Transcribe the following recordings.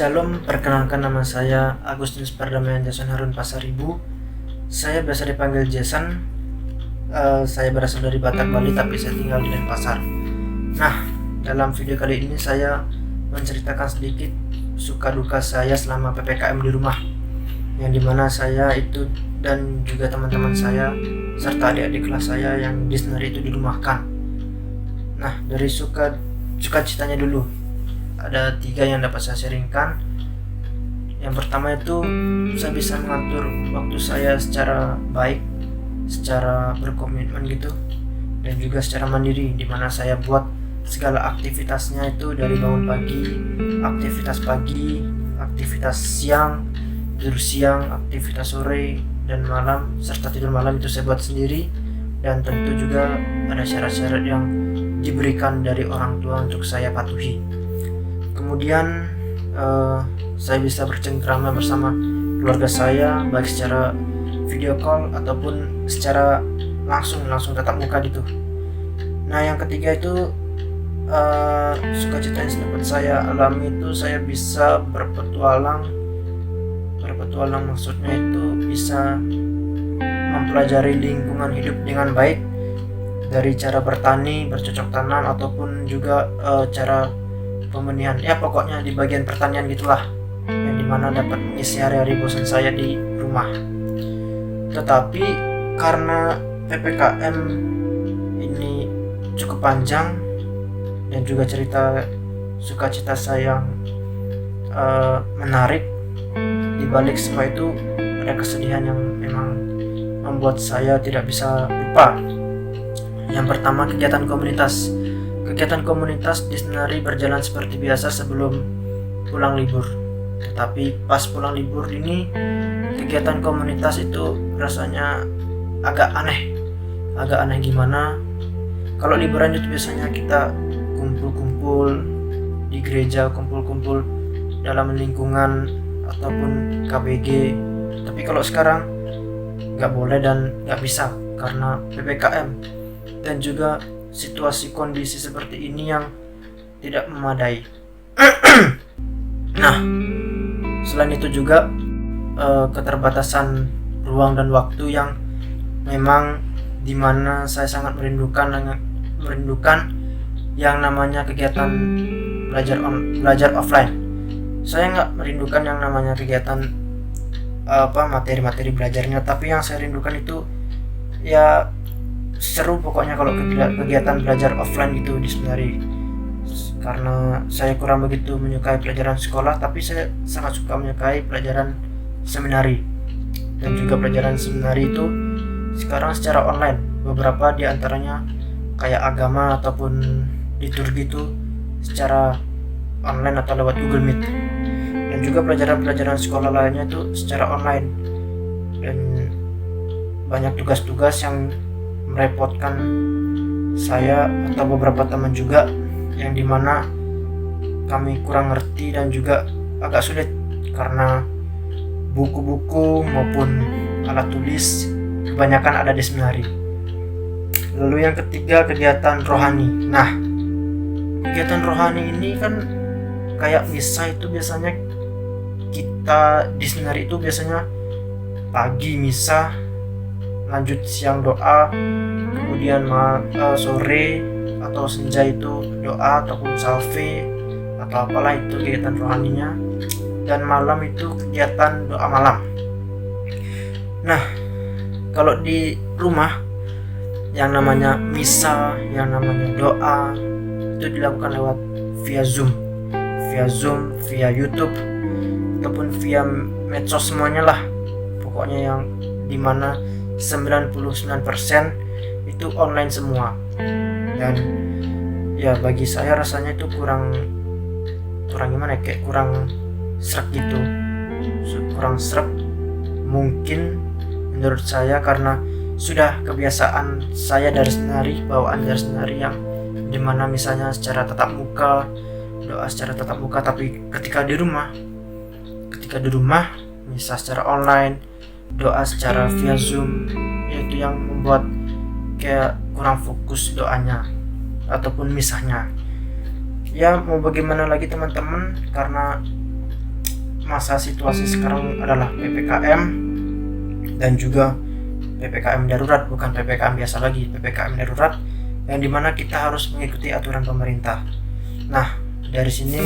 Shalom, perkenalkan nama saya Agustinus Pardamaian Jason Harun Pasaribu. Saya biasa dipanggil Jason. Saya berasal dari Batak, Bali, tapi saya tinggal di Denpasar. Nah, dalam video kali ini saya menceritakan sedikit suka duka saya selama PPKM di rumah, yang dimana saya itu dan juga teman-teman saya serta adik-adik kelas saya yang di Senarai itu dirumahkan. Nah, dari sukacitanya dulu, ada 3 yang dapat saya sharingkan. Yang pertama itu, saya bisa mengatur waktu saya secara baik, secara berkomitmen gitu, dan juga secara mandiri, dimana saya buat segala aktivitasnya itu dari bangun pagi, aktivitas siang, tidur siang, aktivitas sore dan malam, serta tidur malam itu saya buat sendiri. Dan tentu juga ada syarat-syarat yang diberikan dari orang tua untuk saya patuhi. Kemudian saya bisa bercengkrama bersama keluarga saya, baik secara video call ataupun secara langsung tatap muka gitu. Nah, yang ketiga itu sukacita yang dapat saya alami itu saya bisa berpetualang maksudnya itu bisa mempelajari lingkungan hidup dengan baik, dari cara bertani, bercocok tanam, ataupun juga cara pembenihan, ya pokoknya di bagian pertanian gitulah, yang dimana dapat mengisi hari-hari bosan saya di rumah. Tetapi karena PPKM ini cukup panjang dan juga cerita sukacita saya yang menarik, di balik semua itu ada kesedihan yang memang membuat saya tidak bisa lupa. Yang pertama, kegiatan komunitas. Kegiatan komunitas di Senarai berjalan seperti biasa sebelum pulang libur. Tetapi pas pulang libur ini, kegiatan komunitas itu rasanya agak aneh. Gimana? Kalau liburan itu biasanya kita kumpul-kumpul di gereja, kumpul-kumpul dalam lingkungan ataupun KBG. Tapi kalau sekarang nggak boleh dan nggak bisa karena PPKM dan juga situasi kondisi seperti ini yang tidak memadai. Nah, selain itu juga keterbatasan ruang dan waktu yang memang dimana saya sangat merindukan yang namanya kegiatan belajar offline. Saya nggak merindukan yang namanya kegiatan materi-materi belajarnya, tapi yang saya rindukan itu ya seru pokoknya kalau kegiatan belajar offline gitu di Senarai. Karena saya kurang begitu menyukai pelajaran sekolah, tapi saya sangat suka menyukai pelajaran seminari. Dan juga pelajaran seminari itu sekarang secara online. Beberapa di antaranya kayak agama ataupun liturgi itu secara online atau lewat Google Meet. Dan juga pelajaran sekolah lainnya itu secara online. Dan banyak tugas-tugas yang merepotkan saya atau beberapa teman juga, yang dimana kami kurang ngerti dan juga agak sulit karena buku-buku maupun alat tulis kebanyakan ada di Senarai. Lalu yang ketiga, kegiatan rohani. Nah, kegiatan rohani ini kan kayak misa itu biasanya kita di Senarai itu biasanya pagi misa, lanjut siang doa, kemudian sore atau senja itu doa ataupun salve atau apalah itu kegiatan rohaninya, dan malam itu kegiatan doa malam. Nah, kalau di rumah yang namanya misa, yang namanya doa itu dilakukan lewat via Zoom, via YouTube ataupun via medsos, semuanya lah pokoknya, yang dimana 99% itu online semua. Dan ya bagi saya rasanya itu kurang gimana, kayak kurang srek gitu, kurang srek mungkin menurut saya, karena sudah kebiasaan saya dari Senarai, bawaan dari Senarai yang dimana misalnya secara tatap muka, doa secara tatap muka, tapi ketika di rumah misa secara online, doa secara via Zoom, yaitu yang membuat kayak kurang fokus doanya ataupun misahnya. Ya mau bagaimana lagi teman-teman, karena masa situasi sekarang adalah PPKM dan juga PPKM darurat, bukan PPKM biasa lagi, PPKM darurat, yang dimana kita harus mengikuti aturan pemerintah. Nah, dari sini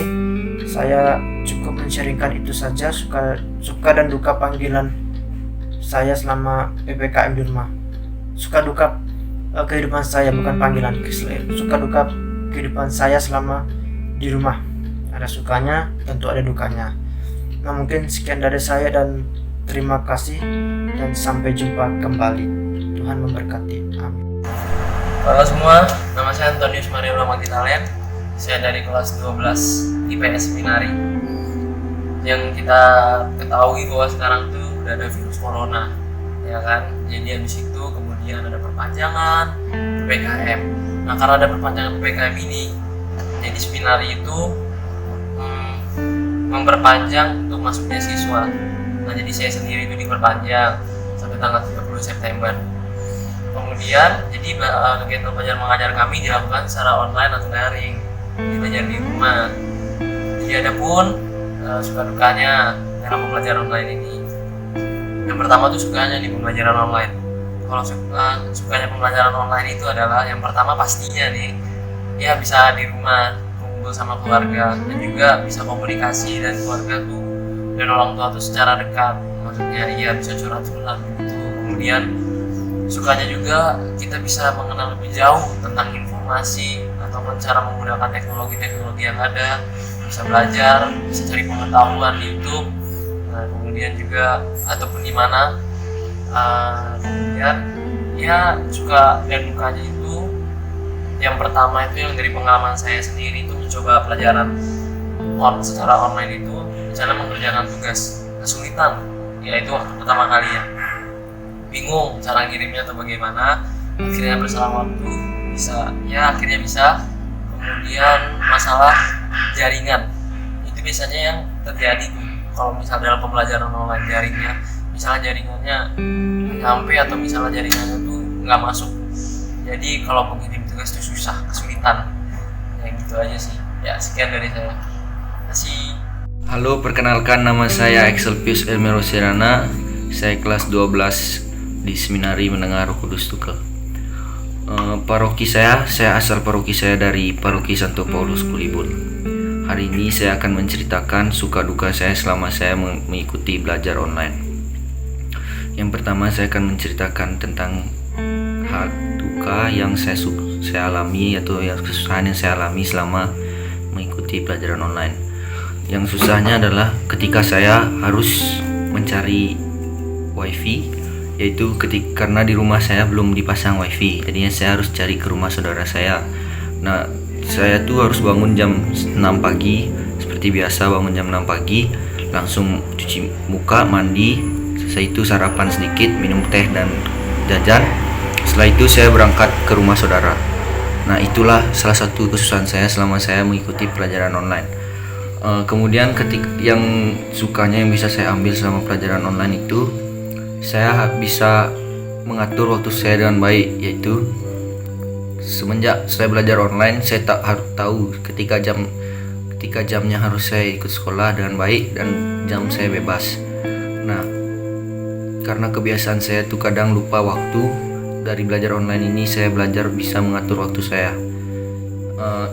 saya cukup men-sharingkan itu saja, suka dan duka panggilan saya selama PPKM di rumah. Suka duka kehidupan saya, bukan panggilan, suka duka kehidupan saya selama di rumah. Ada sukanya, tentu ada dukanya. Nah, mungkin sekian dari saya dan terima kasih dan sampai jumpa kembali. Tuhan memberkati. Amin. Halo semua, nama saya Antonius Mario Ramaditalen. Saya dari kelas 12 IPS Seminari. Yang kita ketahui bahwa sekarang tuh udah ada virus corona, ya kan? Jadi habis itu kemudian ada perpanjangan PPKM. Nah, karena ada perpanjangan PPKM ini, jadi Seminari itu memperpanjang untuk masuknya siswa. Nah, jadi saya sendiri itu diperpanjang sampai tanggal 30 September. Kemudian, jadi kegiatan belajar mengajar kami dilakukan secara online atau daring, belajar di rumah. Jadi ada pun suka dukanya dalam pembelajaran online ini. Yang pertama tuh sukanya di pembelajaran online. Kalau sukanya pembelajaran online itu adalah yang pertama pastinya nih, ya bisa di rumah kumpul sama keluarga dan juga bisa komunikasi dan keluarga tuh dan orang tua tuh secara dekat. Maksudnya iya bisa curhat-curhat gitu. Kemudian sukanya juga kita bisa mengenal lebih jauh tentang informasi ataupun cara menggunakan teknologi-teknologi yang ada, bisa belajar, bisa cari pengetahuan di YouTube. Nah, kemudian juga ataupun di mana kemudian ya suka dan dukanya itu yang pertama itu yang dari pengalaman saya sendiri itu mencoba pelajaran secara online itu misalnya mengerjakan tugas kesulitan, yaitu waktu pertama kali ya bingung cara ngirimnya atau bagaimana, akhirnya berselang waktu akhirnya bisa. Kemudian masalah jaringan itu biasanya yang terjadi tuh kalau misalnya dalam pembelajaran online, misalnya jaringannya nyampe atau misalnya jaringannya tuh nggak masuk, jadi kalau mengirim tugas itu susah, kesulitan ya. Gitu aja sih ya. Sekian dari saya, terima kasih. Halo, perkenalkan nama saya Excelpius Elmero Sirana. Saya kelas 12 di Seminari Menengah Roh Kudus Tukel. Paroki saya asal paroki saya dari Paroki Santo Paulus Kulibun. Hari ini saya akan menceritakan suka duka saya selama saya mengikuti belajar online. Yang pertama saya akan menceritakan tentang hal duka yang saya alami atau yang kesusahan yang saya alami selama mengikuti pelajaran online. Yang susahnya adalah ketika saya harus mencari wifi, yaitu karena di rumah saya belum dipasang wifi, jadinya saya harus cari ke rumah saudara saya. Nah, saya tuh harus bangun jam 6 pagi seperti biasa, bangun jam 6 pagi, langsung cuci muka, mandi, setelah itu sarapan sedikit, minum teh dan jajan. Setelah itu saya berangkat ke rumah saudara. Nah, itulah salah satu kesusahan saya selama saya mengikuti pelajaran online. Kemudian yang sukanya yang bisa saya ambil selama pelajaran online itu, saya bisa mengatur waktu saya dengan baik, yaitu semenjak saya belajar online saya harus tahu ketika jamnya harus saya ikut sekolah dengan baik dan jam saya bebas. Nah, karena kebiasaan saya tuh kadang lupa waktu, dari belajar online ini saya belajar bisa mengatur waktu saya.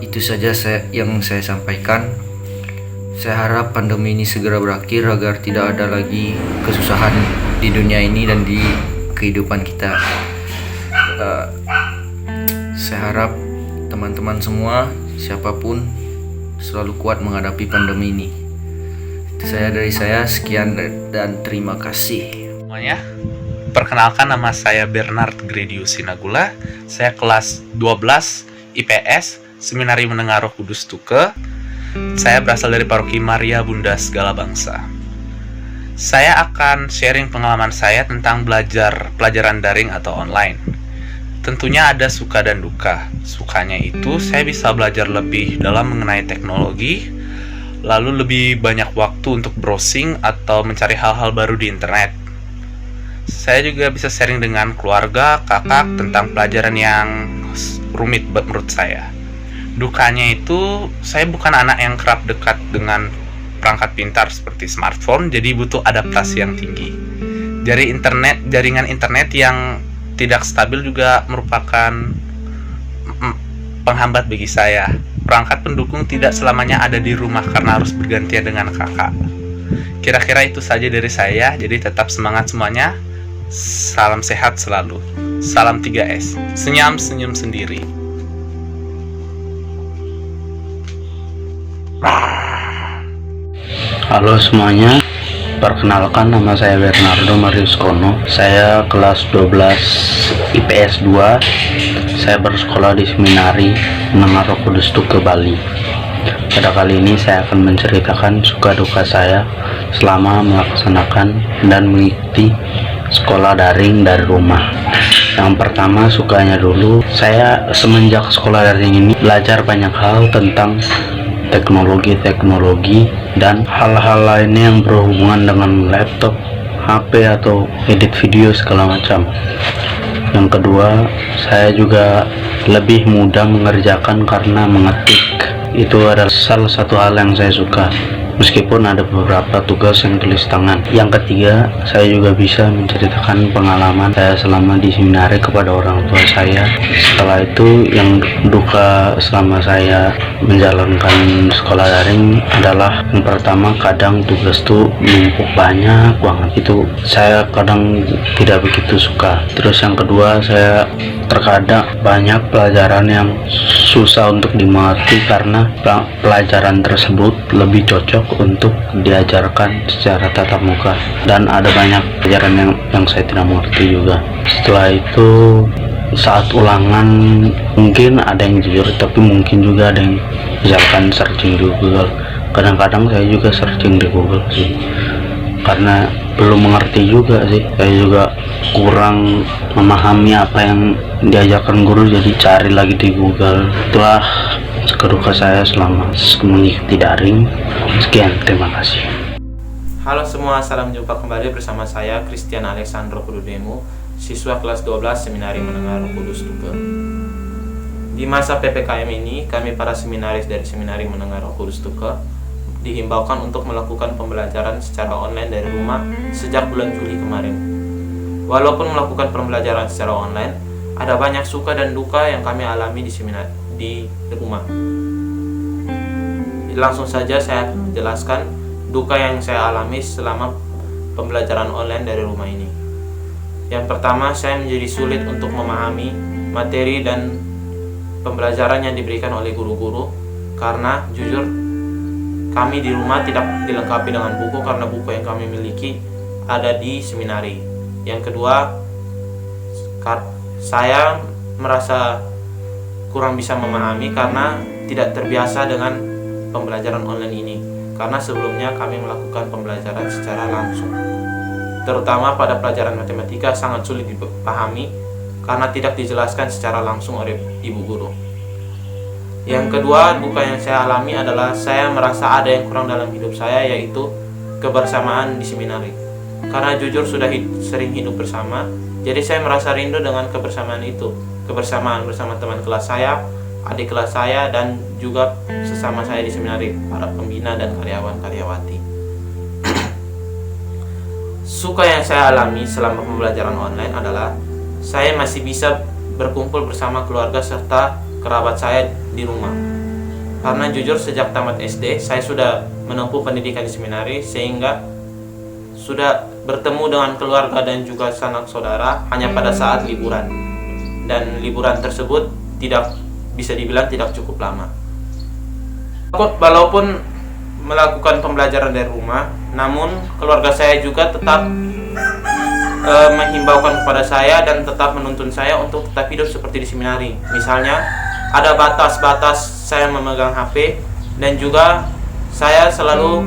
Itu saja yang saya sampaikan. Saya harap pandemi ini segera berakhir agar tidak ada lagi kesusahan di dunia ini dan di kehidupan kita. Saya harap teman-teman semua, siapapun, selalu kuat menghadapi pandemi ini. Itu dari saya, sekian dan terima kasih. Semuanya, perkenalkan nama saya Bernard Gredius Sinagula. Saya kelas 12 IPS Seminari Menengah Roh Kudus Tuke. Saya berasal dari Paroki Maria Bunda Segala Bangsa. Saya akan sharing pengalaman saya tentang pelajaran daring atau online. Tentunya ada suka dan duka. Sukanya itu saya bisa belajar lebih dalam mengenai teknologi, lalu lebih banyak waktu untuk browsing atau mencari hal-hal baru di internet. Saya juga bisa sharing dengan keluarga, kakak tentang pelajaran yang rumit menurut saya. Dukanya itu saya bukan anak yang kerap dekat dengan perangkat pintar seperti smartphone, jadi butuh adaptasi yang tinggi. Jaringan internet yang tidak stabil juga merupakan penghambat bagi saya. Perangkat pendukung tidak selamanya ada di rumah karena harus bergantian dengan kakak. Kira-kira itu saja dari saya, jadi tetap semangat semuanya. Salam sehat selalu. Salam 3S. Senyum sendiri. Halo semuanya, perkenalkan nama saya Bernardo Marius Kono. Saya kelas 12 IPS 2. Saya bersekolah di Seminari Menengah Roh Kudus Tuke, Bali. Pada kali ini saya akan menceritakan suka duka saya selama melaksanakan dan mengikuti sekolah daring dari rumah. Yang pertama, sukanya dulu, saya semenjak sekolah daring ini belajar banyak hal tentang teknologi dan hal-hal lainnya yang berhubungan dengan laptop, HP atau edit video segala macam. Yang kedua, saya juga lebih mudah mengerjakan karena mengetik itu adalah salah satu hal yang saya suka, meskipun ada beberapa tugas yang tulis tangan. Yang ketiga, saya juga bisa menceritakan pengalaman saya selama di seminari kepada orang tua saya. Setelah itu, yang duka selama saya menjalankan sekolah daring adalah yang pertama, kadang tugas tuh numpuk banyak banget, itu saya kadang tidak begitu suka. Terus yang kedua, saya terkadang banyak pelajaran yang susah untuk dimengerti karena pelajaran tersebut lebih cocok untuk diajarkan secara tatap muka, dan ada banyak pelajaran yang saya tidak mengerti juga. Setelah itu, saat ulangan mungkin ada yang jujur, tapi mungkin juga ada yang misalkan searching di Google. Kadang-kadang saya juga searching di Google sih, karena belum mengerti juga sih. Saya juga kurang memahami apa yang diajarkan guru, jadi cari lagi di Google. Itulah keduka saya selama mengikuti daring. Sekian, terima kasih. Halo semua, salam jumpa kembali bersama saya Christian Alexandro Kududemu, siswa kelas 12 Seminari Menengah Roh Kudus Tuke. Di masa PPKM ini, kami para seminaris dari Seminari Menengah Roh Kudus Tuke dihimbaukan untuk melakukan pembelajaran secara online dari rumah sejak bulan Juli kemarin. Walaupun melakukan pembelajaran secara online, ada banyak suka dan duka yang kami alami di rumah. Langsung saja saya akan menjelaskan duka yang saya alami selama pembelajaran online dari rumah ini. Yang pertama, saya menjadi sulit untuk memahami materi dan pembelajaran yang diberikan oleh guru-guru, karena jujur kami di rumah tidak dilengkapi dengan buku karena buku yang kami miliki ada di seminari. Yang kedua, saya merasa kurang bisa memahami karena tidak terbiasa dengan pembelajaran online ini, karena sebelumnya kami melakukan pembelajaran secara langsung. Terutama pada pelajaran matematika sangat sulit dipahami karena tidak dijelaskan secara langsung oleh ibu guru. Yang kedua, duka yang saya alami adalah saya merasa ada yang kurang dalam hidup saya, yaitu kebersamaan di seminari. Karena jujur sudah sering hidup bersama, jadi saya merasa rindu dengan kebersamaan itu. Kebersamaan bersama teman kelas saya, adik kelas saya, dan juga sesama saya di seminari, para pembina dan karyawan-karyawati. Suka yang saya alami selama pembelajaran online adalah saya masih bisa berkumpul bersama keluarga serta kerabat saya di rumah. Karena jujur sejak tamat SD saya sudah menempuh pendidikan di seminari, sehingga sudah bertemu dengan keluarga dan juga sanak saudara hanya pada saat liburan, dan liburan tersebut tidak bisa dibilang tidak cukup lama. Walaupun melakukan pembelajaran dari rumah, namun keluarga saya juga tetap menghimbaukan kepada saya dan tetap menuntun saya untuk tetap hidup seperti di seminari. Misalnya, ada batas-batas saya memegang HP, dan juga saya selalu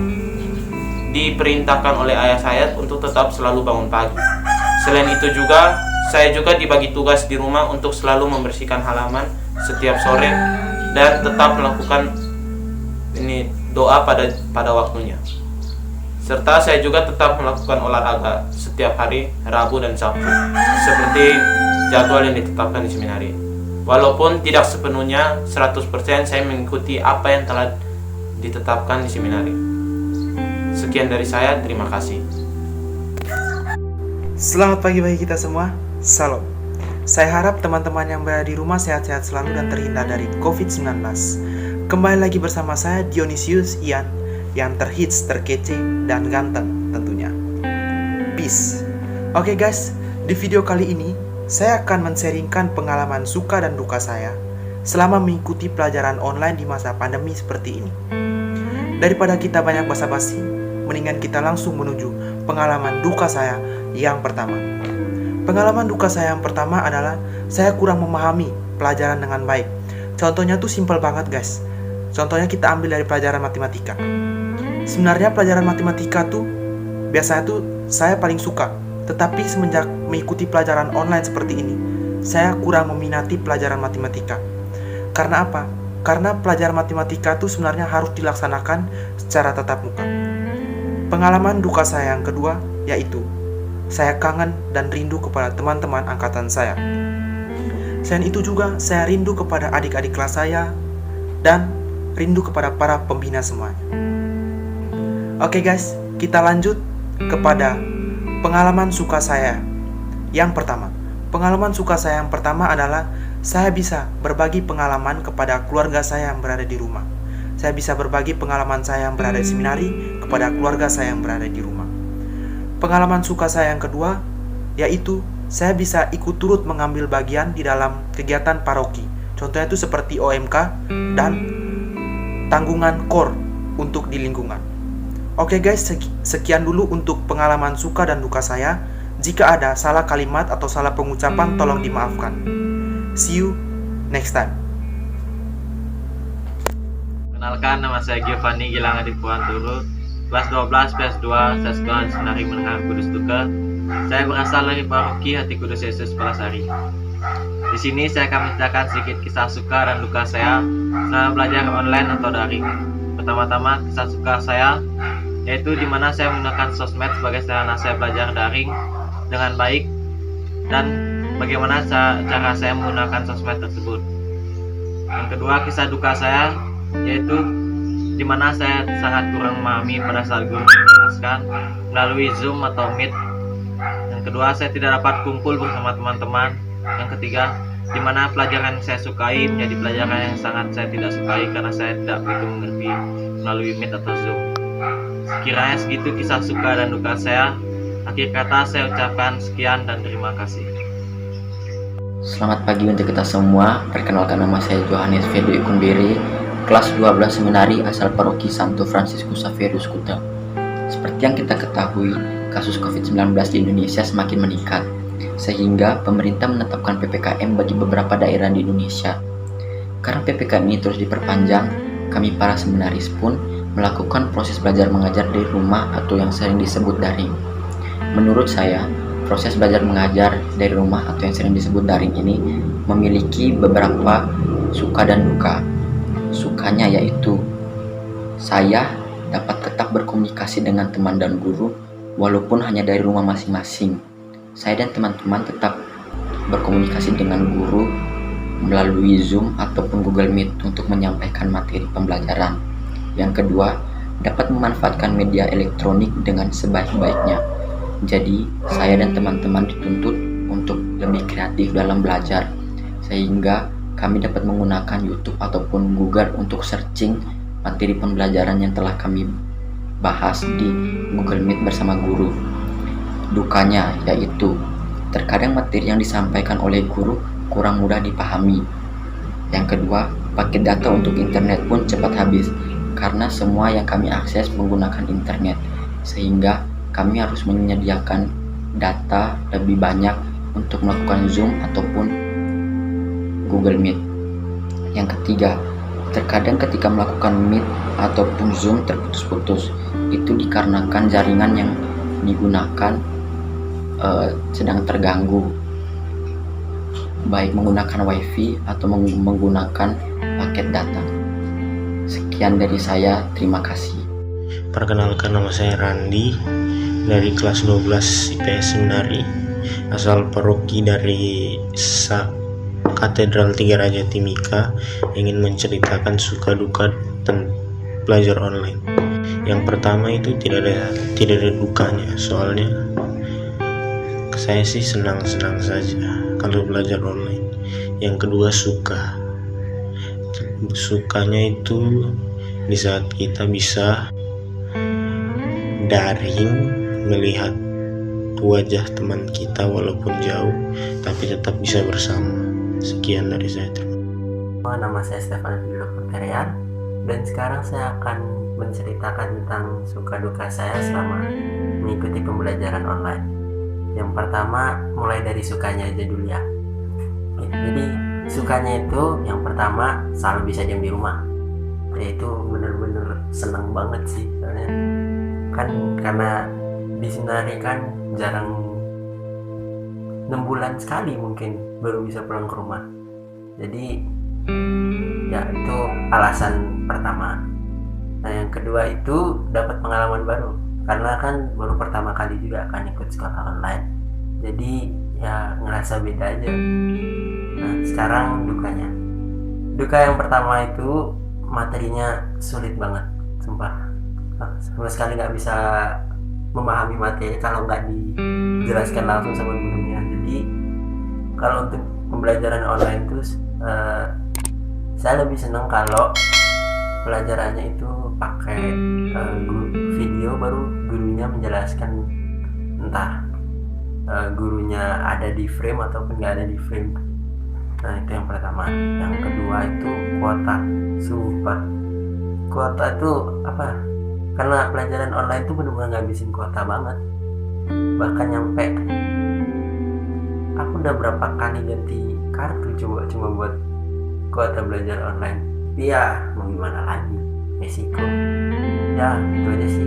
diperintahkan oleh ayah saya untuk tetap selalu bangun pagi. Selain itu juga, saya juga dibagi tugas di rumah untuk selalu membersihkan halaman setiap sore dan tetap melakukan doa pada waktunya. Serta saya juga tetap melakukan olahraga setiap hari Rabu dan Sabtu seperti jadwal yang ditetapkan di seminari. Walaupun tidak sepenuhnya 100% saya mengikuti apa yang telah ditetapkan di seminari. Sekian dari saya, terima kasih. Selamat pagi bagi kita semua, salam. Saya harap teman-teman yang berada di rumah sehat-sehat selalu dan terhindar dari COVID-19. Kembali lagi bersama saya Dionysius Ian, yang terhits, terkece, dan ganteng tentunya. Peace. Oke guys, di video kali ini saya akan men-sharingkan pengalaman suka dan duka saya selama mengikuti pelajaran online di masa pandemi seperti ini. Daripada kita banyak basa-basi, mendingan kita langsung menuju pengalaman duka saya yang pertama. Pengalaman duka saya yang pertama adalah saya kurang memahami pelajaran dengan baik. Contohnya tuh simple banget guys. Contohnya kita ambil dari pelajaran matematika. Sebenarnya pelajaran matematika tuh biasanya tuh saya paling suka. Tetapi semenjak mengikuti pelajaran online seperti ini, saya kurang meminati pelajaran matematika. Karena apa? Karena pelajaran matematika tuh sebenarnya harus dilaksanakan secara tatap muka. Pengalaman duka saya yang kedua yaitu saya kangen dan rindu kepada teman-teman angkatan saya. Selain itu juga saya rindu kepada adik-adik kelas saya dan rindu kepada para pembina semuanya. Oke guys, kita lanjut kepada pengalaman suka saya yang pertama. Pengalaman suka saya yang pertama adalah saya bisa berbagi pengalaman kepada keluarga saya yang berada di rumah. Saya bisa berbagi pengalaman saya yang berada di seminari kepada keluarga saya yang berada di rumah. Pengalaman suka saya yang kedua yaitu saya bisa ikut turut mengambil bagian di dalam kegiatan paroki. Contohnya itu seperti OMK dan tanggungan KOR untuk di lingkungan. Oke guys, sekian dulu untuk pengalaman suka dan duka saya. Jika ada salah kalimat atau salah pengucapan tolong dimaafkan. See you next time. Kenalkan, nama saya Giovanni Gilang Adipuan Turut, kelas 12 PS2, saya sekolah di Seminari Menengah Kudus Tuke. Saya berasal dari Paroki Hati Kudus Yesus Palasari. Di sini saya akan menceritakan sedikit kisah suka dan duka saya selama belajar online atau daring. Pertama-tama kisah suka saya yaitu di mana saya menggunakan sosmed sebagai sarana saya belajar daring dengan baik dan bagaimana cara saya menggunakan sosmed tersebut. Yang kedua, kisah duka saya yaitu di mana saya sangat kurang memahami pada saat guru menjelaskan melalui Zoom atau Meet. Yang kedua, saya tidak dapat kumpul bersama teman-teman. Yang ketiga, di mana pelajaran saya sukai menjadi pelajaran yang sangat saya tidak sukai karena saya tidak begitu mengerti melalui Meet atau Zoom. Sekiranya segitu kisah suka dan duka saya. Akhir kata saya ucapkan sekian dan terima kasih. Selamat pagi untuk kita semua. Perkenalkan, nama saya Johannes Fedo Ikunbere, kelas 12 seminari asal Paroki Santo Fransiskus Xaverius Kuta. Seperti yang kita ketahui, kasus COVID-19 di Indonesia semakin meningkat, sehingga pemerintah menetapkan PPKM bagi beberapa daerah di Indonesia. Karena PPKM ini terus diperpanjang, kami para seminaris pun melakukan proses belajar mengajar dari rumah atau yang sering disebut daring. Menurut saya, proses belajar mengajar dari rumah atau yang sering disebut daring ini memiliki beberapa suka dan duka. Sukanya yaitu saya dapat tetap berkomunikasi dengan teman dan guru walaupun hanya dari rumah masing-masing. Saya dan teman-teman tetap berkomunikasi dengan guru melalui Zoom ataupun Google Meet untuk menyampaikan materi pembelajaran. Yang kedua, dapat memanfaatkan media elektronik dengan sebaik-baiknya. Jadi, saya dan teman-teman dituntut untuk lebih kreatif dalam belajar, sehingga kami dapat menggunakan YouTube ataupun Google untuk searching materi pembelajaran yang telah kami bahas di Google Meet bersama guru. Dukanya yaitu terkadang materi yang disampaikan oleh guru kurang mudah dipahami. Yang kedua, paket data untuk internet pun cepat habis karena semua yang kami akses menggunakan internet, sehingga kami harus menyediakan data lebih banyak untuk melakukan Zoom ataupun Google Meet. Yang ketiga, terkadang ketika melakukan Meet ataupun Zoom terputus-putus. Itu dikarenakan jaringan yang digunakan sedang terganggu, baik menggunakan WiFi atau menggunakan paket data. Sekian dari saya, terima kasih. Perkenalkan, nama saya Randi dari kelas 12 IPS Seminari, asal paroki dari Katedral Tiga Raja Timika, ingin menceritakan suka duka dan belajar online. Yang pertama itu tidak ada dukanya, soalnya saya sih senang-senang saja kalau belajar online. Yang kedua sukanya itu di saat kita bisa daring melihat wajah teman kita walaupun jauh, tapi tetap bisa bersama. Sekian dari saya. Nama saya Stefan Filo Putarian, dan sekarang saya akan menceritakan tentang suka duka saya selama mengikuti pembelajaran online. Yang pertama, mulai dari sukanya aja dulu ya. Jadi sukanya itu yang pertama selalu bisa diam di rumah. Itu bener-bener seneng banget sih, soalnya kan karena di Seminari kan jarang 6 bulan sekali mungkin baru bisa pulang ke rumah. Jadi ya itu alasan pertama. Nah yang kedua itu dapat pengalaman baru, karena kan baru pertama kali juga akan ikut sekolah online, jadi ya ngerasa beda aja. Nah sekarang dukanya, duka yang pertama itu materinya sulit banget, sumpah. Sama sekali nggak bisa memahami materi kalau nggak dijelaskan langsung sama gurunya. Jadi kalau untuk pembelajaran online itu saya lebih senang kalau pelajarannya itu pakai video, baru gurunya menjelaskan, entah gurunya ada di frame ataupun nggak ada di frame. Nah itu yang pertama. Yang kedua itu kuota. Sumpah, kuota itu apa, karena pelajaran online itu benar-benar ngabisin kuota banget. Bahkan nyampe aku udah berapa kali ganti kartu cuma buat kuota belajar online. Ya mau gimana lagi, resiko. Ya itu aja sih.